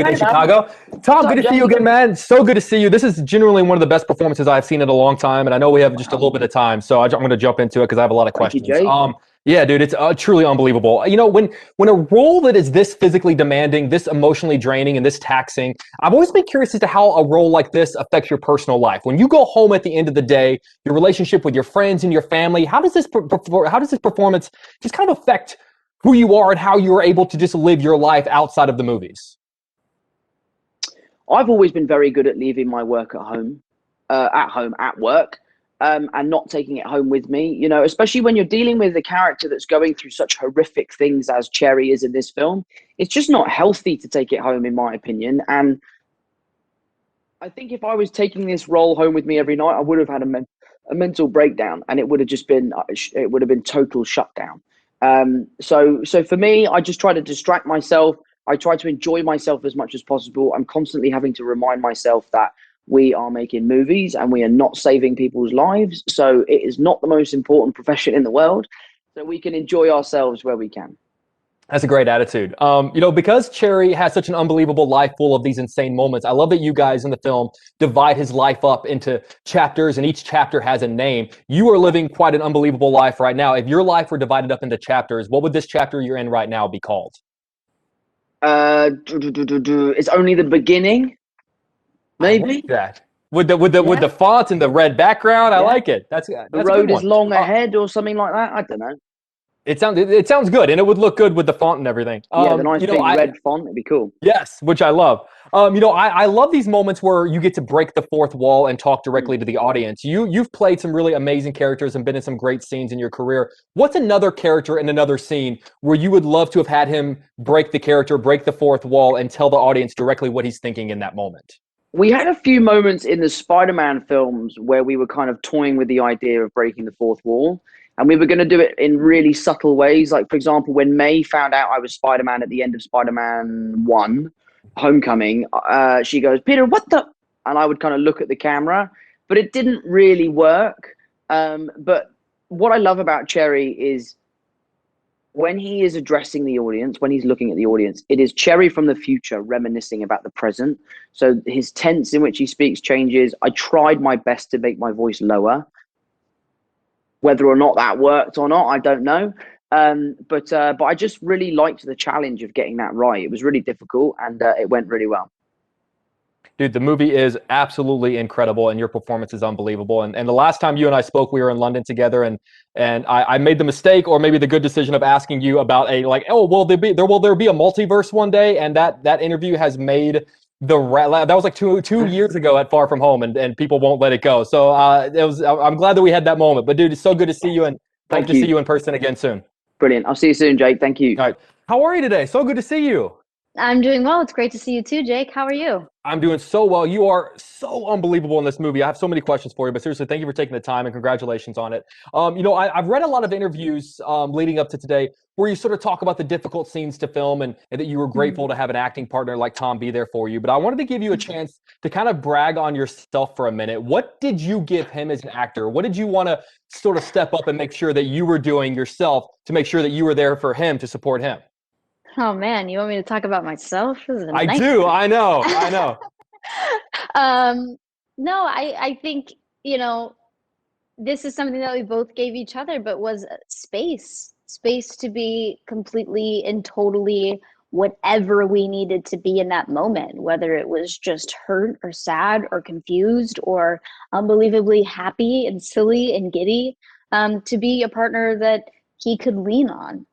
in Chicago. Tom, good to see you again, man. So good to see you. This is genuinely one of the best performances I've seen in a long time, and I know we have just a little bit of time, so I'm going to jump into it because I have a lot of questions. Yeah, dude, it's truly unbelievable. You know, when a role that is this physically demanding, this emotionally draining, and this taxing, I've always been curious as to how a role like this affects your personal life. When you go home at the end of the day, your relationship with your friends and your family, how does this performance just kind of affect who you are and how you're able to just live your life outside of the movies? I've always been very good at leaving my work at work, and not taking it home with me, you know, especially when you're dealing with a character that's going through such horrific things as Cherry is in this film. It's just not healthy to take it home, in my opinion. And I think if I was taking this role home with me every night, I would have had a mental breakdown, and it would have been total shutdown. So for me, I just try to distract myself. I try to enjoy myself as much as possible. I'm constantly having to remind myself that we are making movies and we are not saving people's lives. So it is not the most important profession in the world. So we can enjoy ourselves where we can. That's a great attitude. You know, because Cherry has such an unbelievable life full of these insane moments, I love that you guys in the film divide his life up into chapters, and each chapter has a name. You are living quite an unbelievable life right now. If your life were divided up into chapters, what would this chapter you're in right now be called? It's only the beginning. Maybe. I like that. With the font and the red background, I like it. That's the road is long ahead or something like that. I don't know. It sounds good, and it would look good with the font and everything. Yeah, the nice big red font, it'd be cool. Yes, which I love. You know, I love these moments where you get to break the fourth wall and talk directly to the audience. You've played some really amazing characters and been in some great scenes in your career. What's another character in another scene where you would love to have had him break the fourth wall, and tell the audience directly what he's thinking in that moment? We had a few moments in the Spider-Man films where we were kind of toying with the idea of breaking the fourth wall. And we were going to do it in really subtle ways. Like, for example, when May found out I was Spider-Man at the end of Spider-Man 1, Homecoming, she goes, "Peter, what the?" And I would kind of look at the camera, but it didn't really work. But what I love about Cherry is when he is addressing the audience, when he's looking at the audience, it is Cherry from the future reminiscing about the present. So his tense in which he speaks changes. I tried my best to make my voice lower. Whether or not that worked or not, I don't know. But I just really liked the challenge of getting that right. It was really difficult, and it went really well. Dude, the movie is absolutely incredible, and your performance is unbelievable. And the last time you and I spoke, we were in London together, and I made the mistake, or maybe the good decision, of asking you about will there be a multiverse one day? And that interview has made that was like two years ago at Far From Home, and people won't let it go. So I'm glad that we had that moment. But dude, it's so good to see you, and hope to see you in person again soon. Brilliant. I'll see you soon, Jake. Thank you. All right. How are you today? So good to see you. I'm doing well. It's great to see you too, Jake. How are you? I'm doing so well. You are so unbelievable in this movie. I have so many questions for you, but seriously, thank you for taking the time, and congratulations on it. You know, I've read a lot of interviews leading up to today where you sort of talk about the difficult scenes to film, and that you were grateful to have an acting partner like Tom be there for you. But I wanted to give you a chance to kind of brag on yourself for a minute. What did you give him as an actor? What did you want to sort of step up and make sure that you were doing yourself to make sure that you were there for him, to support him? Oh man, you want me to talk about myself? I do. I know. No, I think, you know, this is something that we both gave each other, but was space to be completely and totally whatever we needed to be in that moment, whether it was just hurt or sad or confused or unbelievably happy and silly and giddy, to be a partner that he could lean on,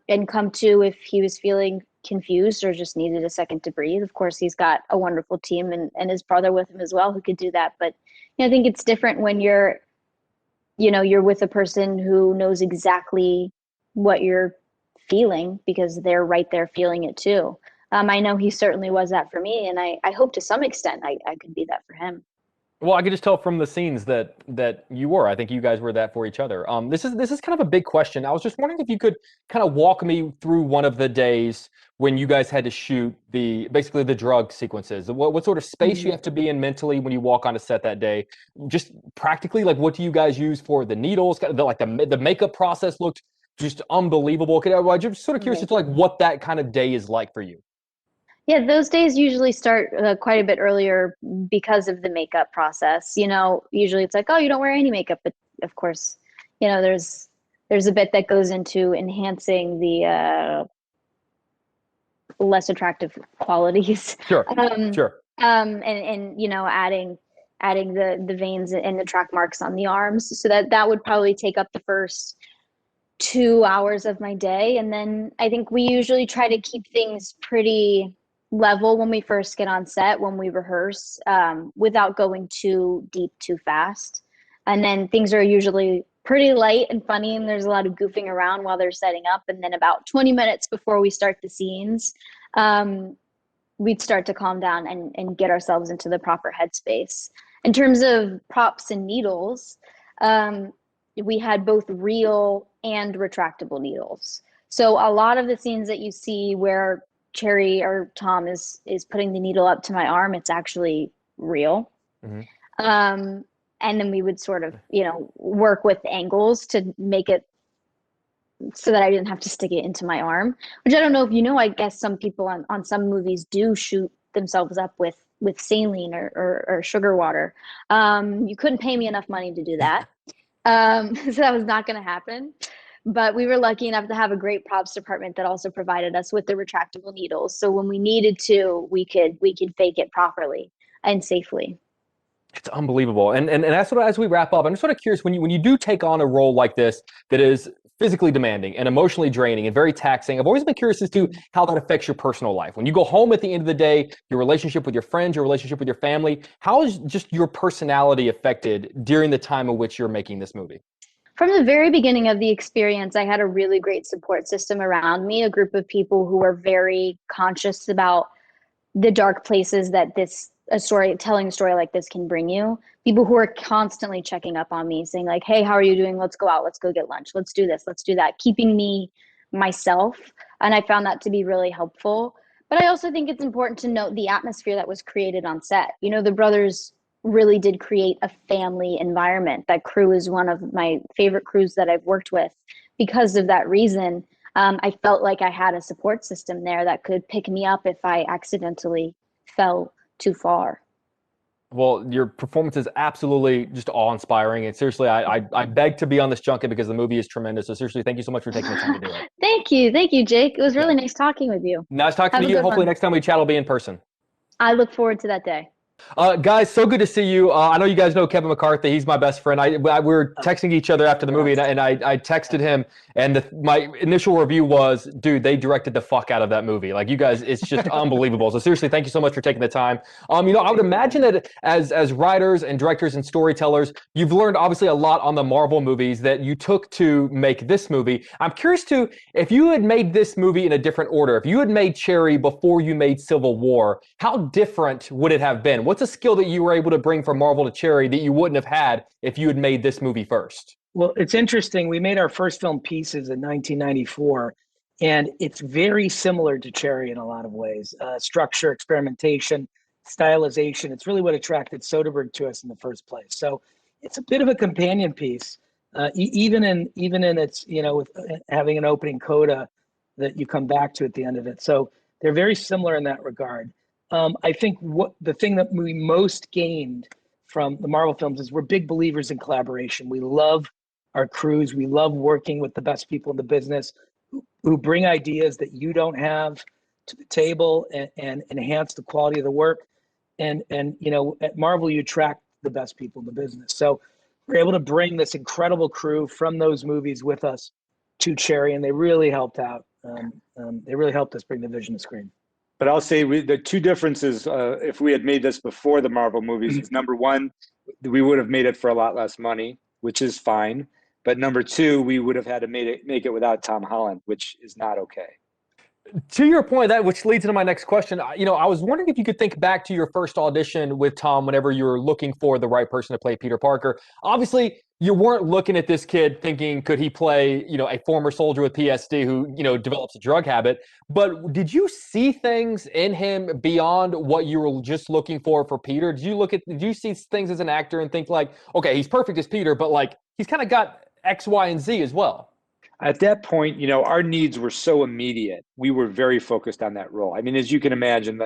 and come to if he was feeling confused or just needed a second to breathe. Of course, he's got a wonderful team and his brother with him as well who could do that. But you know, I think it's different when you're with a person who knows exactly what you're feeling, because they're right there feeling it too. I know he certainly was that for me, and I hope to some extent I could be that for him. Well, I could just tell from the scenes that you were. I think you guys were that for each other. This is kind of a big question. I was just wondering if you could kind of walk me through one of the days when you guys had to shoot basically the drug sequences. What sort of space you have to be in mentally when you walk on a set that day? Just practically, like, what do you guys use for the needles? The makeup process looked just unbelievable. I'm just sort of curious as to like what that kind of day is like for you. Yeah, those days usually start quite a bit earlier because of the makeup process. You know, usually it's like, oh, you don't wear any makeup, but of course, you know, there's a bit that goes into enhancing the less attractive qualities. Sure, sure. And you know, adding the veins and the track marks on the arms, so that would probably take up the first 2 hours of my day. And then I think we usually try to keep things pretty level when we first get on set, when we rehearse, without going too deep too fast. And then things are usually pretty light and funny, and there's a lot of goofing around while they're setting up. And then about 20 minutes before we start the scenes, we'd start to calm down and get ourselves into the proper headspace. In terms of props and needles, we had both real and retractable needles. So a lot of the scenes that you see where Cherry or Tom is putting the needle up to my arm, it's actually real. Mm-hmm. And then we would sort of, you know, work with angles to make it so that I didn't have to stick it into my arm, which I don't know if you know, I guess some people on some movies do shoot themselves up with saline or sugar water. You couldn't pay me enough money to do that. So that was not going to happen. But we were lucky enough to have a great props department that also provided us with the retractable needles. So when we needed to, we could fake it properly and safely. It's unbelievable. And that's what, as we wrap up, I'm just sort of curious, when you do take on a role like this that is physically demanding and emotionally draining and very taxing, I've always been curious as to how that affects your personal life. When you go home at the end of the day, your relationship with your friends, your relationship with your family, how is just your personality affected during the time in which you're making this movie? From the very beginning of the experience, I had a really great support system around me, a group of people who were very conscious about the dark places that telling a story like this can bring you. People who are constantly checking up on me, saying like, hey, how are you doing? Let's go out. Let's go get lunch. Let's do this. Let's do that. Keeping me myself. And I found that to be really helpful. But I also think it's important to note the atmosphere that was created on set. You know, the brothers really did create a family environment. That crew is one of my favorite crews that I've worked with because of that reason. I felt like I had a support system there that could pick me up if I accidentally fell too far. Well, your performance is absolutely just awe-inspiring. And seriously, I beg to be on this junket because the movie is tremendous. So seriously, thank you so much for taking the time to do it. Thank you, Jake. It was really nice talking with you. Nice talking to you. Hopefully next time we chat will be in person. I look forward to that day. Guys, so good to see you. I know you guys know Kevin McCarthy. He's my best friend. We were texting each other after the movie, and I texted him, and my initial review was, dude, they directed the fuck out of that movie. Like, you guys, it's just unbelievable. So seriously, thank you so much for taking the time. You know, I would imagine that as writers and directors and storytellers, you've learned obviously a lot on the Marvel movies that you took to make this movie. I'm curious to, if you had made this movie in a different order, if you had made Cherry before you made Civil War, how different would it have been? What's a skill that you were able to bring from Marvel to Cherry that you wouldn't have had if you had made this movie first? Well, it's interesting. We made our first film, Pieces, in 1994, and it's very similar to Cherry in a lot of ways. Structure, experimentation, stylization. It's really what attracted Soderbergh to us in the first place. So it's a bit of a companion piece, even in its, you know, with having an opening coda that you come back to at the end of it. So they're very similar in that regard. I think the thing that we most gained from the Marvel films is we're big believers in collaboration. We love our crews. We love working with the best people in the business who bring ideas that you don't have to the table and enhance the quality of the work. And you know, at Marvel, you attract the best people in the business. So we're able to bring this incredible crew from those movies with us to Cherry, and they really helped out. They really helped us bring the vision to screen. But I'll say the two differences, if we had made this before the Marvel movies, is number one, we would have made it for a lot less money, which is fine. But number two, we would have had to make it without Tom Holland, which is not okay. To your point, that which leads into my next question. You know, I was wondering if you could think back to your first audition with Tom whenever you were looking for the right person to play Peter Parker. Obviously, you weren't looking at this kid thinking, could he play, you know, a former soldier with PSD who, you know, develops a drug habit? But did you see things in him beyond what you were just looking for Peter? Did you see things as an actor and think like, okay, he's perfect as Peter, but like he's kind of got X, Y, and Z as well? At that point, you know, our needs were so immediate. We were very focused on that role. I mean, as you can imagine,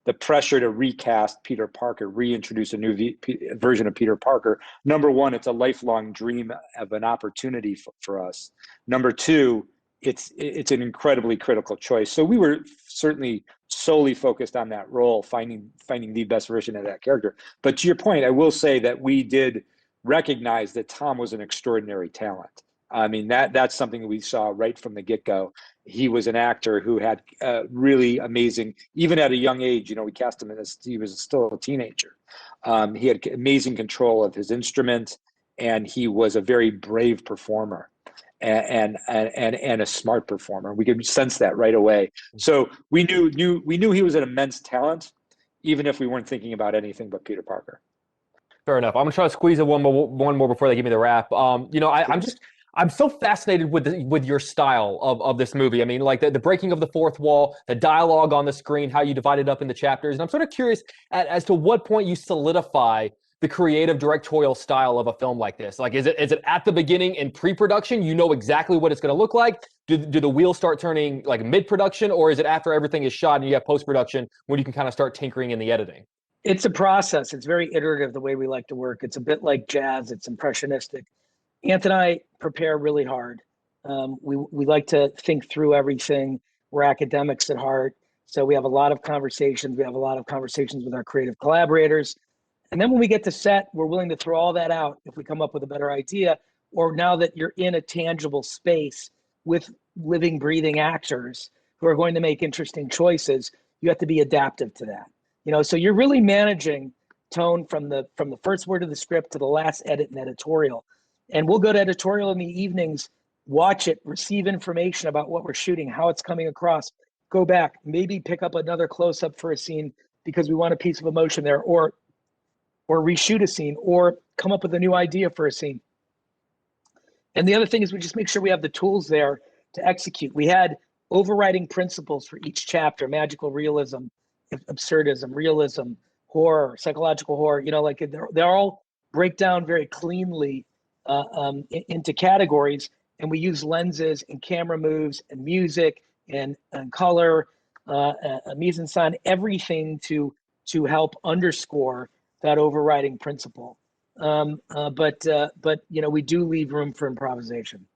the pressure to recast Peter Parker, reintroduce a new version of Peter Parker. Number one, it's a lifelong dream of an opportunity for us. Number two, it's an incredibly critical choice. So we were certainly solely focused on that role, finding the best version of that character. But to your point, I will say that we did recognize that Tom was an extraordinary talent. I mean, that's something that we saw right from the get-go. He was an actor who had really amazing, even at a young age, you know, we cast him as he was still a teenager. He had amazing control of his instrument, and he was a very brave performer and a smart performer. We could sense that right away. So we knew he was an immense talent, even if we weren't thinking about anything but Peter Parker. Fair enough. I'm gonna try to squeeze in one more before they give me the wrap. You know, I'm so fascinated with your style of this movie. I mean, like the breaking of the fourth wall, the dialogue on the screen, how you divide it up into chapters. And I'm sort of curious as to what point you solidify the creative directorial style of a film like this. Like, is it at the beginning in pre-production? You know exactly what it's going to look like. Do the wheels start turning like mid-production, or is it after everything is shot and you have post-production when you can kind of start tinkering in the editing? It's a process. It's very iterative the way we like to work. It's a bit like jazz. It's impressionistic. Anthony and I prepare really hard. We like to think through everything. We're academics at heart. So we have a lot of conversations. We have a lot of conversations with our creative collaborators. And then when we get to set, we're willing to throw all that out if we come up with a better idea, or now that you're in a tangible space with living, breathing actors who are going to make interesting choices, you have to be adaptive to that. You know, so you're really managing tone from the first word of the script to the last edit and editorial. And we'll go to editorial in the evenings, watch it, receive information about what we're shooting, how it's coming across, go back, maybe pick up another close-up for a scene because we want a piece of emotion there, or reshoot a scene, or come up with a new idea for a scene. And the other thing is we just make sure we have the tools there to execute. We had overriding principles for each chapter: magical realism, absurdism, realism, horror, psychological horror. You know, like they all break down very cleanly into categories, and we use lenses and camera moves and music and color, mise en scène, everything to help underscore that overriding principle. But you know, we do leave room for improvisation.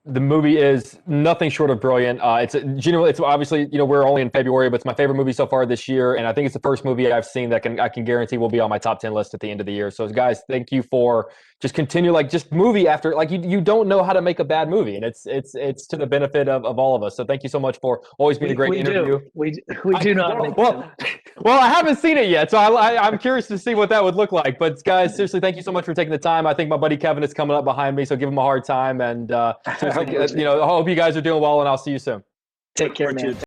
The movie is nothing short of brilliant. It's obviously, you know, we're only in February, but it's my favorite movie so far this year, and I think it's the first movie I've seen that I can guarantee will be on my top 10 list at the end of the year. So guys, thank you for just movie after, like, you don't know how to make a bad movie, and it's to the benefit of all of us. So thank you so much for always being a great interview. We do not. Well, I haven't seen it yet, so I'm curious to see what that would look like. But guys, seriously, thank you so much for taking the time. I think my buddy Kevin is coming up behind me, so give him a hard time. And seriously, you know, I hope you guys are doing well, and I'll see you soon. Take care, man.